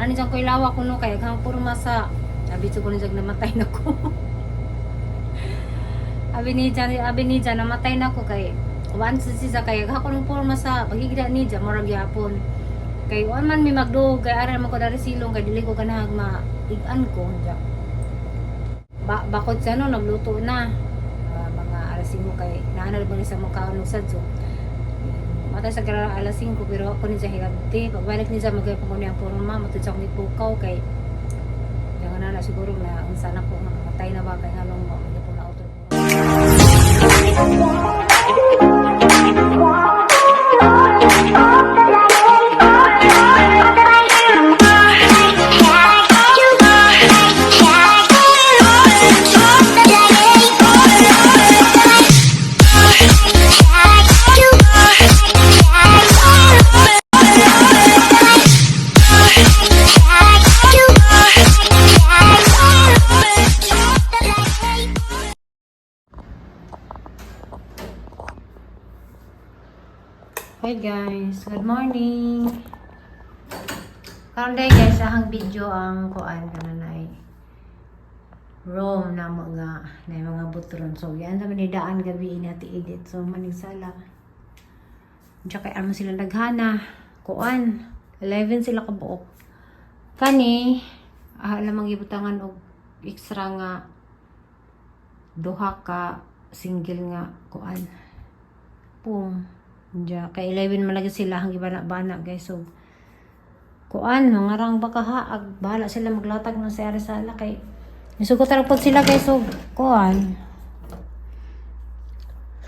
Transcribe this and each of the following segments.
Wala ni dyan ko ilawa ko no, kaya hang puro masa. Sabi ko ni dyan namatay na ko. Abi ni dyan namatay na ko kay kuan sa siya kay ako nung puro masa pagigida ni dyan murag yapon. Kay wan man mi magdog kay ara man ko dari silong kay dili ko kanahag maigan ko dyan. Bakod sa no nagluto na. Mga alas 5 kay naanal ba ni sa mukha ng sadyo. Matay sa karang alas 5 pero ako ni sa hilabti. Pagbalik ni sa magay pa ko niya puro matod sa akong ipukaw kay yung na siguro na unsa na ko matay na ba kay nganong mo hindi ko na auto. Hi guys, good morning. Karon day guys, ahang video ang kuan kananay. Rome na mga butron. So yan sa manidaan gabi inati edit. So manigsala. Diyan kay amo sila naghana. Kuan 11 sila ka buok. Kani lamang gibutangan og extra nga duha ka single nga kuan. Pum. Diya, kay 11 malagi sila ang ibana-bana guys. So, kuan, ngarang baka haag. Bahala sila maglatag ng sa arisala kay isugot po sila guys. So, kuan.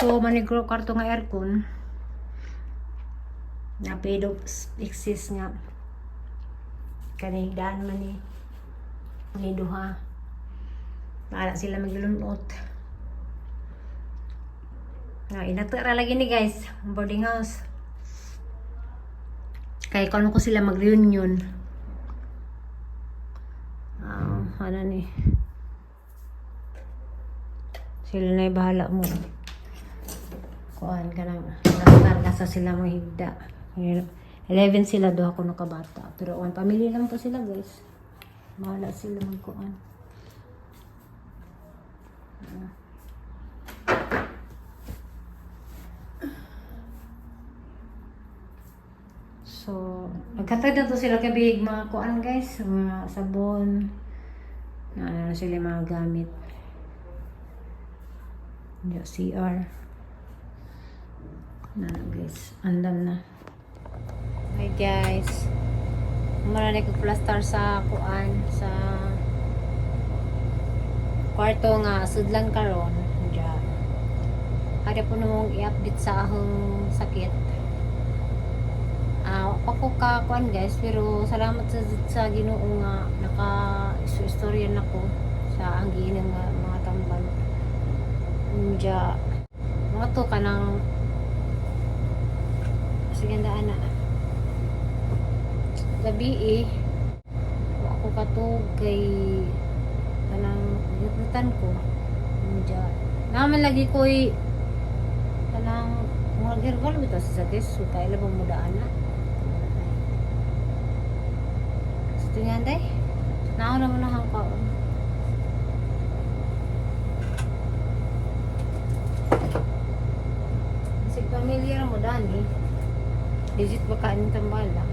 So, manigro karto nga aircon. Na pedo exist nga. Kanigdaan man ni. Ni duha. Bahala sila maglunot. Na inatara lagi ni guys, boarding house. Kaya kung ko sila mag-reunion. Ano ni? Sila na bahala mo. Kuan ka nang nastarga sa sila mga higda. 11 sila, doha ko nakabata. Pero one family lang po sila guys. Bahala sila magkuan. So, nagkatag na to sila kabig mga kuan guys, mga sabon, na sila mga gamit. Yung CR. Na guys, andam na. Hi guys. Marami ko plaster sa kuan, sa kwarto nga sudlan karon. Diyan. Ada po nung i-update sa akong sakit. Ako ka kuan guys, pero salamat sa Ginoo nga naka-istorya nako sa ang giinang mga tambal. Unja mga to kanang sigandaan na gabi ako katog kay kanang gibutan ko. Unja naman lagi ko'y kanang mga herbal bitaw sa guys, so kay labang mudaan na. Tingnan day. Nao naman na hang kaon. Sig pamilya mo dani. Digit ba kain tambala?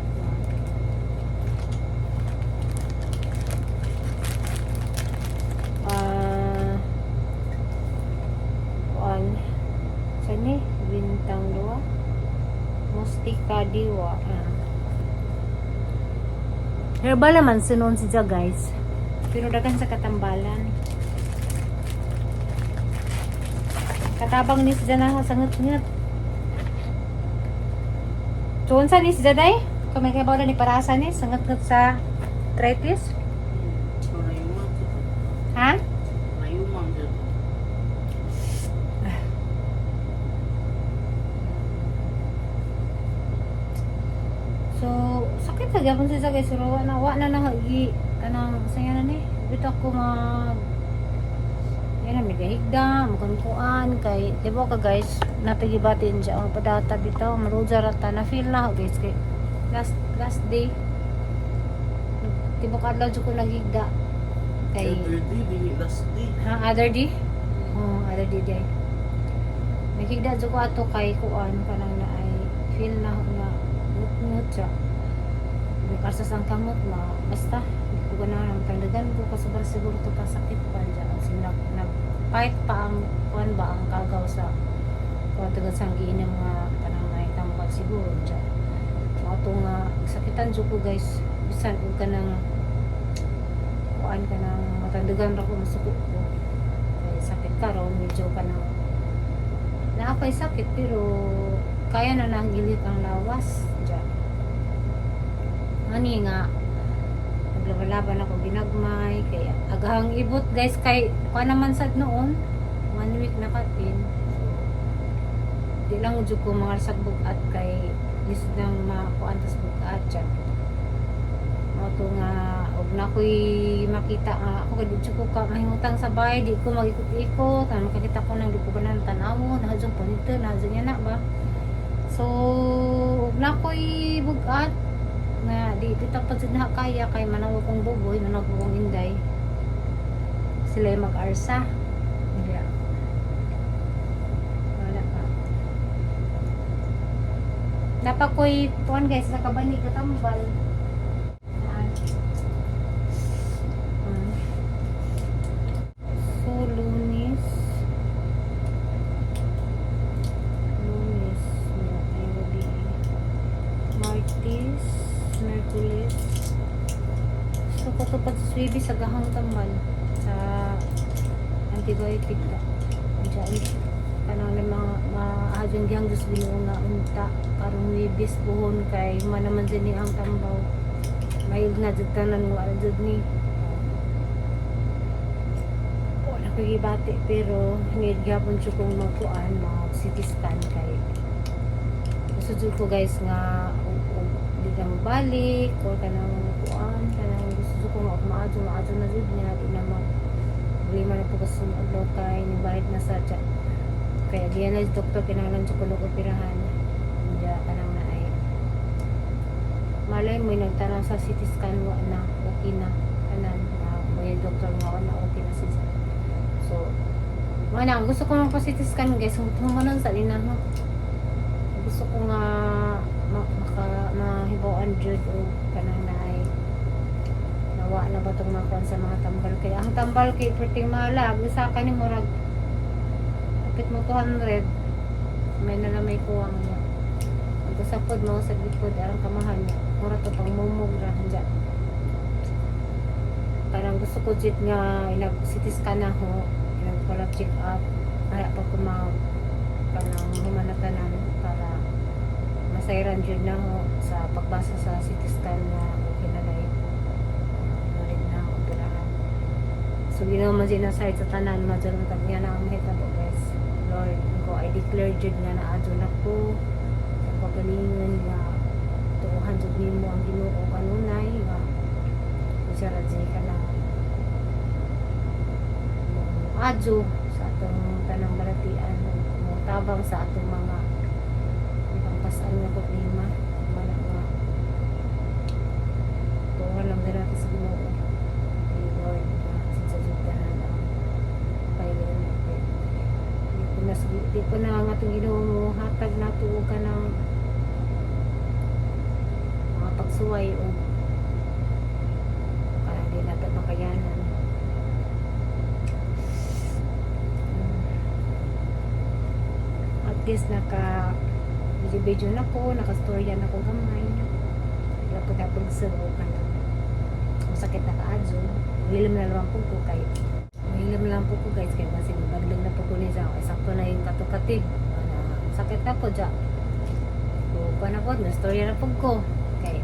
Kuan. Sani bintang 2. Mustika diwa. Herbal naman sinon siya guys. Pero dagan sa katambalan. Katabang ni siya na sangat-ngat. So, unsa ni siya day? Kung may kabaw na ni parasa ni, sangat-ngat sa arthritis. Ha? So, sakit sa gapon siya guys. Pero wa na nahagi. Kanang, saya na ni. Bito ko yan na, may kahigda, makunkuan, kay, diba ka guys, napigibatin siya, ang padata bitaw, maruja rata, na feel na guys, kay, last day, tibok adlaw jud ko naghigda. Kay Every day, di last day. other day? Oh, other day day. Naghigda jud ko ato kay kuan kanang na ay feel na nga ngut siya. Kasas ang kamot na basta hindi ko ganahan tandagan ko kasubra siguro to pasakit pa dyan sinag nag-fight pa ang kuan ba ang kagaw sa kuan tugod sang giin yung mga kanang naitambal siguro dyan ato nga sakitan jud ko guys bisan og kanang kuan kanang matandagan ra ko masuko ko kay sakit karon medyo kanang naapay sakit pero kaya na nang ilit ang lawas dyan. Ani nga naglabalaban ako ginagmay kaya agahang ibot guys kay kuha naman sad noon 1 week na katin di lang jud ko mga sa bugat kay lisod nang makuan tas bugat siya mo to nga og na ko'y makita nga ako kay di ko ka mahimutang sa bahay di ko magikot-ikot ang makakita ko nang di ko ganan tanaw na jud punito na jud na ba so og na ko'y bugat nga di tapos na kaya kay manaw kong buboy manaw kong inday sila yung mag-arsa yeah. Wala pa dapat ko'y tuwan guys sa kabani katambal so lunis martis Merkulis. So, patupad sa swibi sa gahang tambal sa antibiotic na. Diyan, kanang na mga maahadyan diyang Diyos binuong nga unta. Karong wibis buhon kay manaman din ni ang tambaw. May nga dyan tanan mo ala dyan ni. Wala ko gibati pero hingid gapon siya kong magkuan, mag-CT scan kay. Gusto ko guys nga di ka mabalik or kanang kuan kanang gusto ko nga maadyo na jud niya di na mag problema na po kasi adlaw kay ni balik na sa chat kaya diyan na doktor kinahanglan jud ko operahan diya kanang na ay malay mo nagtanong sa CT scan wa na okay na kanan mo yung doktor nga na okay na siya so mana gusto ko man pa CT scan guys humanon sa lina no gusto ko nga mahibawaan jud o kanang naay nawa na ba itong mga sa mga tambal kaya ang tambal kay pretty malag sa kanin murag kapit mo 200 may nalamay kuwang niya ang kasapod mo sa likod arang kamahan niya mura to pang mumog ra dyan parang gusto ko jit nga CT scan na ho pala check up kaya pa kumag kanang humanatanan para masayran jud na ho sa pagbasa sa CT scan na okay na dahil malig na operahan so ginawa man siya na side sa tanan madyan ang niya na ang mahitabo guys Lord ko I declare jud nga na adyo na ko sa pagalingan nga tuuhan jud nimo ang Ginoo kanunay nga siya radyo ka na adyo sa atong tanang balatian tabang sa atong mga pasan nga problema wala nga tuwa lang din natin sa Ginoo Lord sa judahan ang pailan di ko na nga itong Ginoo mo hatag na tuwa ka ng mga pagsuway o para di natin makayanan at least video na ko, nakastorya na ko gamay. Wala ko dapat sir o kanang sakit na kaadyo. Hilam na lang po ko kay hilam lang po ko guys kay kasi baglang na po ko ni sa sakto na yung katukatib. Sakit na po dyan. So, na po, na-storya na po ko. Okay.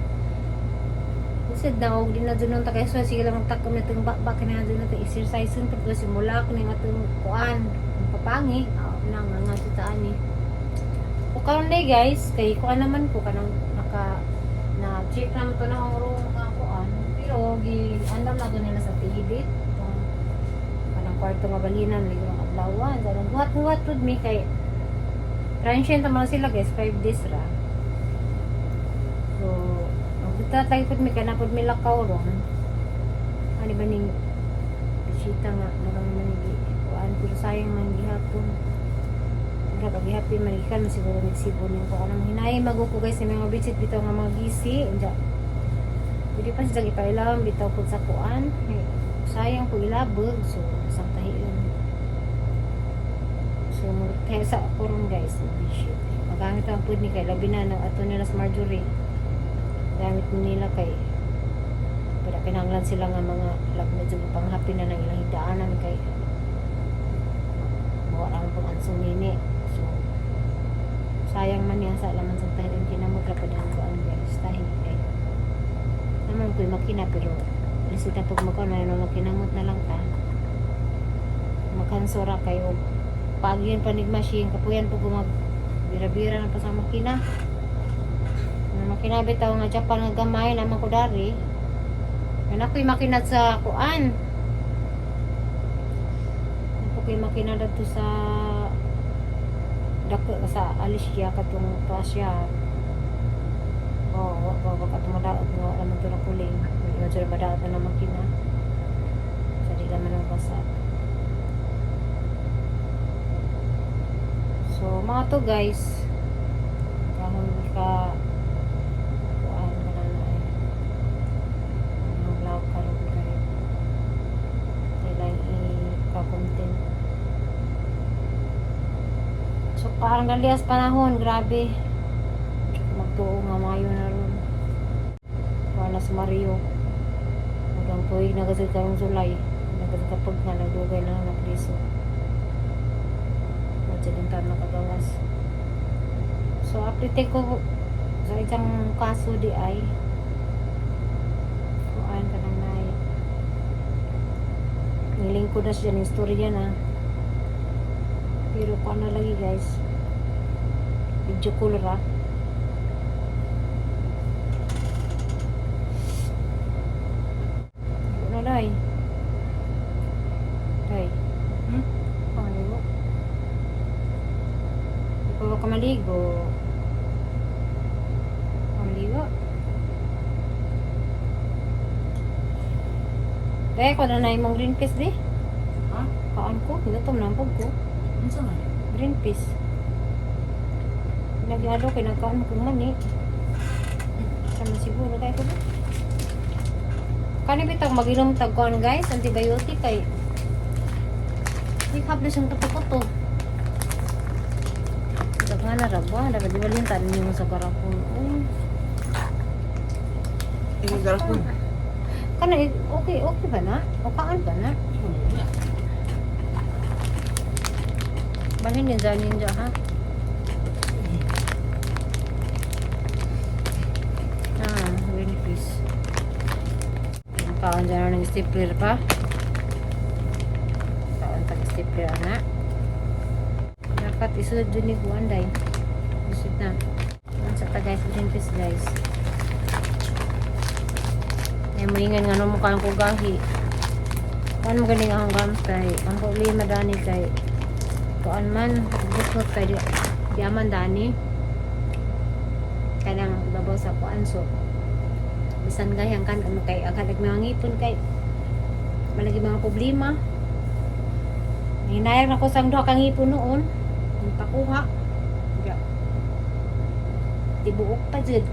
Kasi daw, di na dun takay so sige lang magtakom na itong bakbak na dun natin exercise yun pero simula ko na yung atong kuan papangi. Na nga tutaan eh. O karon day guys, kay kuan naman ko kanang naka na check naman to na ang room nga kuan. Pero gi andam na to nila sa tidit. Kanang kwarto nga balinan ligi mga adlawan. Kanang buhat pud mi kay transient naman sila guys, 5 days ra. So, magtatay pud mi kana pud mi lakaw ron. Ano ba ning bisita nga marang manigi kuan pero sayang man gihapon. Mura pag happy manikan siguro nagsibo ning ko anong hinay maguko guys sa mga bitsit bitaw nga mga gisi anja. Pwede pa siya ipailawan bitaw pud sa kuan. Sayang ko ilabog so isang tahiyon. So kaya sa kurong guys bisyo. Magamit ang pud ni kay labi na ato nila sa Marjorie. Gamit nila kay para pinanglan sila nga mga medyo pang-happy na ng ilang hidaanan kay wala pong ansong nini. So sayang man yan sa laman sa tahiyon kinamot ra pa din ko ang guys tahi kay naman ko'y makina pero lisita pag magkano na makinamot na lang ta makansora kayo pag yun panig machine kapuyan po gumag bira-bira na pa sa makina na makina bitaw nga Japan nga gamay naman ko dari yan ako'y makinat sa kuan ako'y makinat dito sa dako sa Alicia katong pasya wag madaot nga naman ito na kuling hindi sila madaot na makina sa di naman ang pasat so mga to guys kahon ka kuan ka na na maglaw ka rin kayo kailang i-content so parang galias panahon grabe magtuo nga mayo na ron wala sa Mario hanggang tuig nagasad karong Sulay nagasad kapag nga nagdugay na nagriso nadyalintan na kagawas so update ko sa isang kaso di ay kuhaan ka nang nai niling ko na siya ng storya na pero kuhaan na lagi guys video call ra Day. Day. Ano? Ikaw ka maligo. Maligo. Day, ko na na imong green peas di? Ha? Kaan ko, hinatom na ang pag ko. Ano sa man? Green peas. Nagyalo, kinagkaan mo kung mani. Sama siguro kayo ko ba? Kani bitag mag-inom tagkuan guys, antibiotic kay ikap na siyang tuto-tuto. Daga na rabo, daga di walin tan niyo sa garapon. Ikaw garapon. Kana okay ba na? Okaan ba na? Balhin din dyan ninja ha. Green peas. Kaon dyan ng stapler pa. Kaon tag-stapler na. Dapat isunod dyan ni Guanday. Isunod na. Sa guys, green peas guys. Ay moingan nga mo kang kugahi. Kan mo galing ang gamtay. Ang problema dani kay kuan man busot kay di aman dani. Kanang babaw sa kuan so bisan gayang kan ano kay agalag mga ngipon kay malagi mga problema hinayang ako sang duha ka ngipon noon ang pakuha tibuok pa jud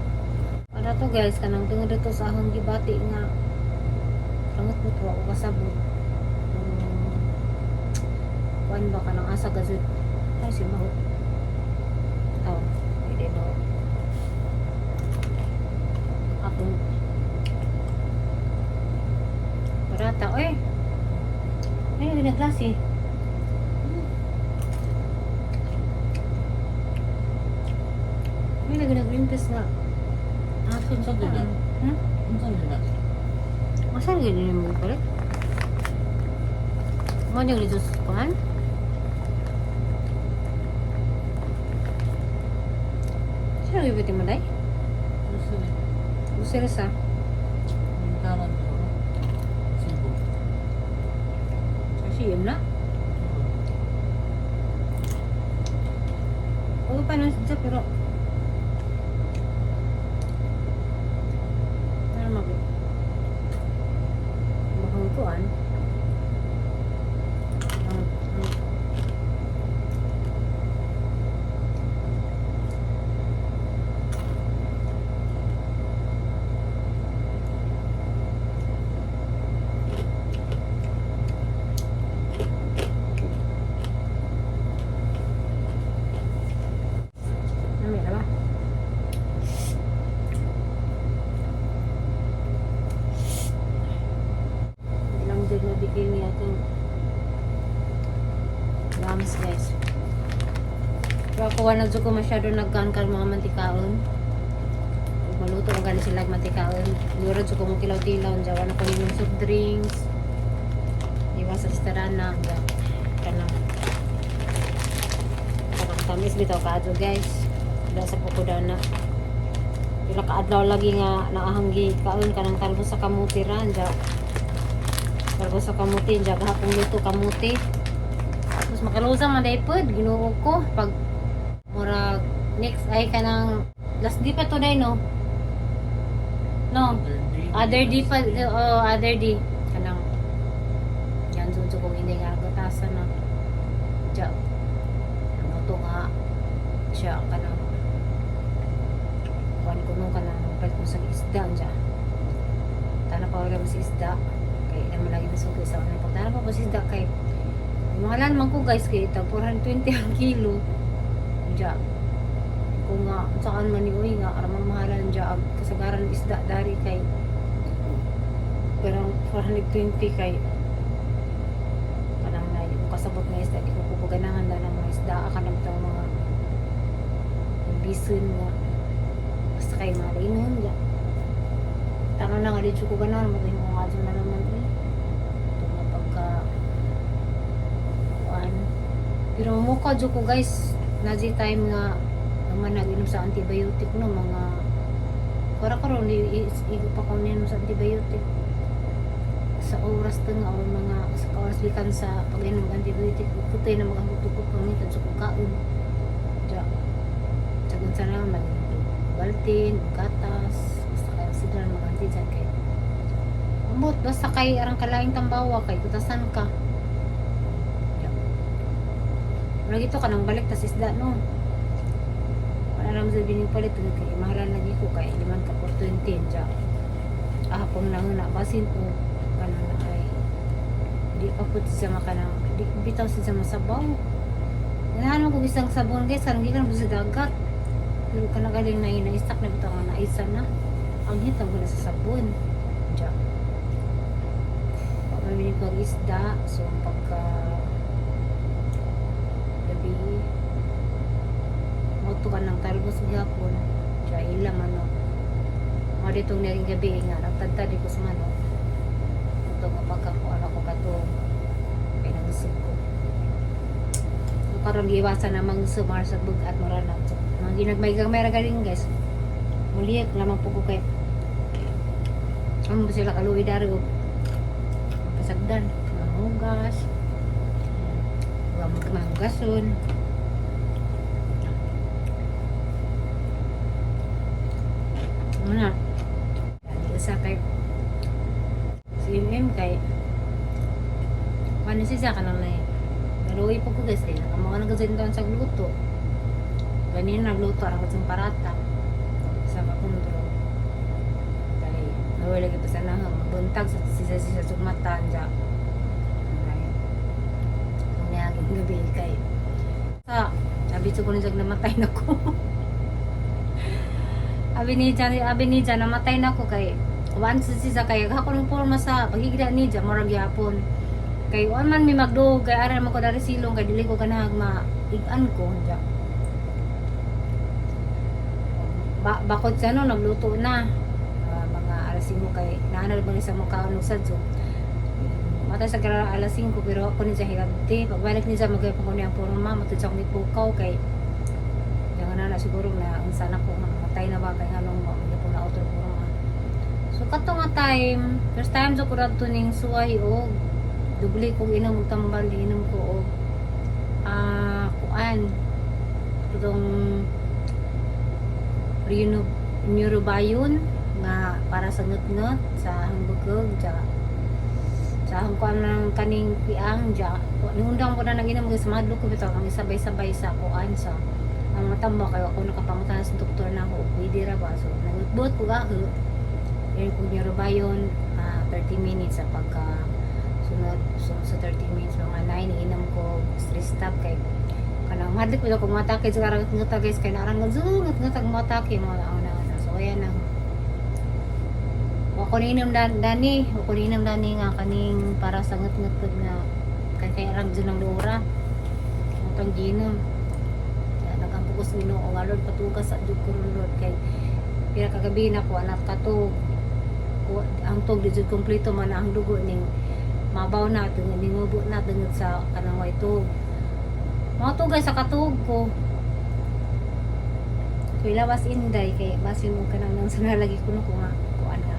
ano to guys kanang tungod to sa ahong gibati nga rangot mo to ako kasabot kuan ba kanang asa gazud ay si maho hindi no akong barata, oy. Ay, lagi na klase. Ay, lagi na green peas nga. Akin Saan ganda? Saan ganda? Masa lagi din yung mga palit? Mo nyo dito sa kuhan? Saan lagi pati mo, day? Usir sa? Karan ko. Sibo. Siyem na? Oo pa na siya pero ano mag mahal kini akong gums guys. Pero ako wala dyan ko masyado nagkankal mga mantikaon. Kung maluto ko gani sila mantikaon. Lura dyan ko mong tilaw-tilaw. Dyan wala ko yung soft drinks. Iwas sa restaurant dyan. Kanang tamis bitaw kaadto guys. Wala sa pukudaw na. Pila kaadlaw lagi nga naahanggi kaon kanang talbos sa kamuti ra dyan. Talbos sa kamuti dyan. Gahapong luto kamuti. Tapos makalusang man daipod. Ginuog ko. Pag murag next ay kanang last di pa to day no? No. Other day pa. Other day. Kanang yan dun kung hindi nga gatasan na. Dyan. Ano to nga siya kanang kuhan ko nung kanang palit ko sa isda dyan. Tana pa wala mo sa isda. Kaya naman lagi nasugoy sa unang pagtana pa sa isda kay mahalan man ko guys kay ito 420 ang kilo. Dyan. Kung nga saan man ni uy nga aramang mahalan dyan ang kasagaran ng isda dari kay pero 420 kay kanang na yung kasabot ng isda di ko pupaganahan na ng mga isda kanang itong mga bison nga basta kay mga lainon dyan tanga na nga dito ko ganahan maging mga dyan na naman ito nga pagka kuan pero mukha dyan ko guys na di time nga naman nag-inom sa antibiotic no mga para karon igo pa ko niyan sa antibiotic sa oras ta nga o mga sa oras likan sa pag-inom ng antibiotic putay na magahutukot ko nito sa kaon ja sagun sana mag baltin gatas basta kay sila maganti dyan kay ambot basta kay arang kalaing tambawa kay kutasan ka wala gito ka nang balik tas isda no wala naman sabihin yung palit kay mahalan lagi ko kay 5 ka por 20 dyan ahapong lang na basin ko kanang na ay di pa po siya makanang di bitaw siya masabaw ganahan mo kung isang sabon guys kanang gikan mo sa dagat pero kanang galing na ina-stack na bitaw nga naisa na ang hitang ko na sa sabon dyan pamamili ko ang isda so pagka gabi moto ka ng talbos gihapon dyan ilam ano mga ditong naging gabi nga nagtagtadi ko sa manok ito nga pagkakuan ako kato kaya nangusog ko so karon giiwasan namang sumar sa bugat marana so mga ginagmay galing guys muli lamang po ko kay ano ba sila kaluwi dari o pasagdan mga hugas mga hugason ano na isa kay CMM kay ano siya ka nang na naluwi po ko guys kaya mga nagkasin doon sa gluto ganyan nagluto ang kasing parata sa makundro kaya nawala lagi pa sa nahang buntag sa sisa sugmatan dyan kung niyaging gabi kay sabi ko na dyan namatay na ko abi ni dyan namatay na ko kay once siya kay hapon ng forma sa paghigda ni dyan murag yapon kay man may magduog kay aral mo ko dari silong kay dili ko kanahag maigan ko dyan bakod siya no nagluto na mga alas 5 kay naanal ba ni sa mukha ng sadyo matay sa kara alas 5 pero ako ni siya higabti pagbalik ni siya magay pa ko niya forma matutsa ko ni pukaw kay yung na siguro na unsa na ko matay na ba kay nganong mo ko na auto forma so kato nga time first time sa kurad to ning suway og dubli kong inom tambal inom ko og kuan itong neurobion nga para sa ngut-ngut sa hangbugog sa hangkuan ng kaning piang niundang ko na naginom sa madlo ko bitaw ang sabay-sabay sa kuan sa ang matamba kayo ako nakapangutan sa doktor na ako pwede ra ba so nagutbot ko ako yun kung neurobion 30 minutes sa pagka sunod so sa 30 minutes mga 9 inom ko stress stop kay kanang madlik ko kung matake sa karang ngata guys kay narang ngata matake mo ang na so ayan na O kuninam dani, o kuninam dani nga kaning para sa ngut-ngut nga kay arang dyan ng lura. Ang ginom. Kaya nagampugos Ginoo nga Lord patugas sa jud ko Lord kay pira kagabi na ko anak katog. Ang tog di jud kompleto man ang dugo ning mabaw na tungod ning ubo na tungod sa kanang way tog. Mga tugay sa katog ko. Kay lawas inday kay basin mo kanang nang sana lagi kuno ko nga kuan nga.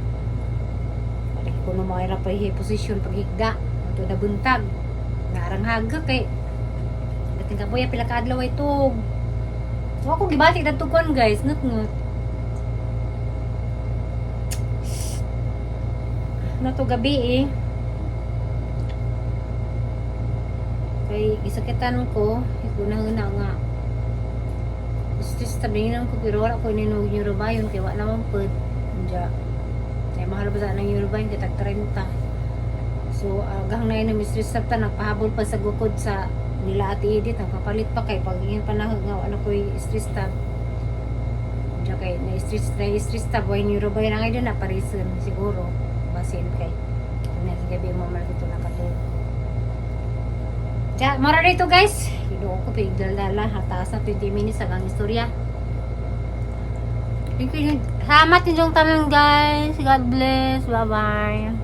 Lagi kuno mo ira pa posisyon paghigda. Ito na buntag. Narang haga kay dating kabuya pila ka adlaw ay tog. Wa ko gibati dadto kon guys, nut-nut. Na to gabi kay gisakitan ko ikunahuna nga stress tabinan ko pero wala ko ninog neurobion kay wala naman pud ja kay mahal ba sa nang neurobion kay tag 30 so gang na yun stress sabta nagpahabol pa sa gukod sa nila ati edit ang kapalit pa kay pagingin panahon nga wala ko stress tab ja kay na stress tab way neurobion ang idon na parison siguro basin kay gabi mo man dito nakatulog. Ja, mara dito guys. Hino ko pigdala hataas na 20 minutes hanggang istorya. Thank you. Salamat ninyong tanan guys. God bless. Bye bye.